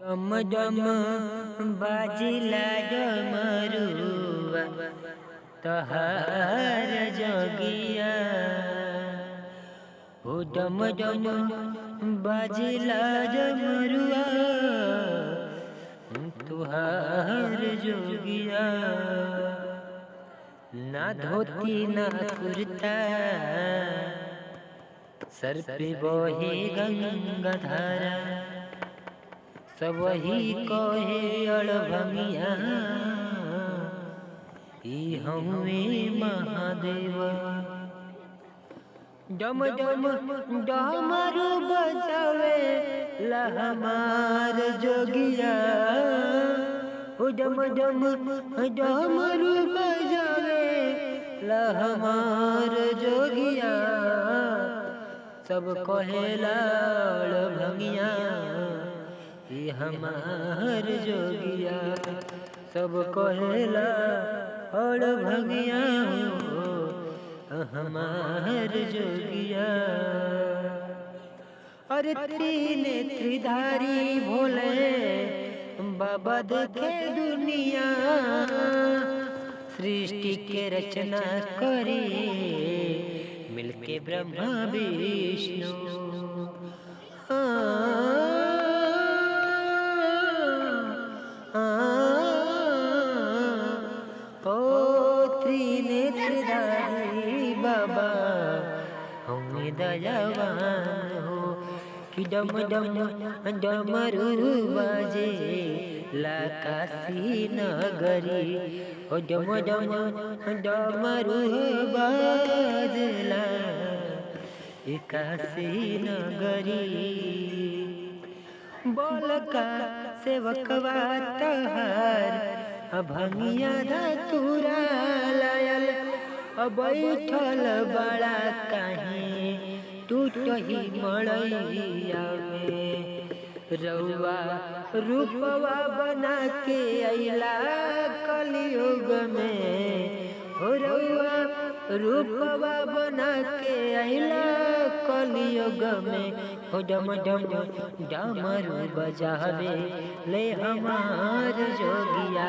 डम डम बाजिला डमरुआ तहार जोगिया हो डम डम बाजिला डमरुआ तुहार जोगिया ना धोती ना कुर्ता सर पे बहे गंगा धारा सब ही कहे अड़भंगिया ई हमें महादेव डम डम डमरू बजावे ला हमार जोगिया ओ डम डम डमरू बजावे ला हमार जोगिया सब कहेला अड़भंगिया ई हमार जोगिया सब कहेला अड़भंगिया हमार जोगिया। अरे त्रिनेत्रधारी भोले बाबा देखे दुनिया सृष्टि के रचना करे मिलके ब्रह्मा विष्णु त्रिनेत्रधारी बाबा हमें दयावान हो कि डम डम डमरू बाजे ला काशी नगरी ओ डम डम डमरू बाजे ला काशी नगरी बोल का सेवकवा तहार अभंगिया धतूरा लायल बैठल बड़ा काहे टूट ही मड़ैया में रउआ रूपवा बना के अइला कलयुग में हो रउआ रूपवा बना के अइला कलयुग में हो डम डम डमरू बजावे ले हमार जोगिया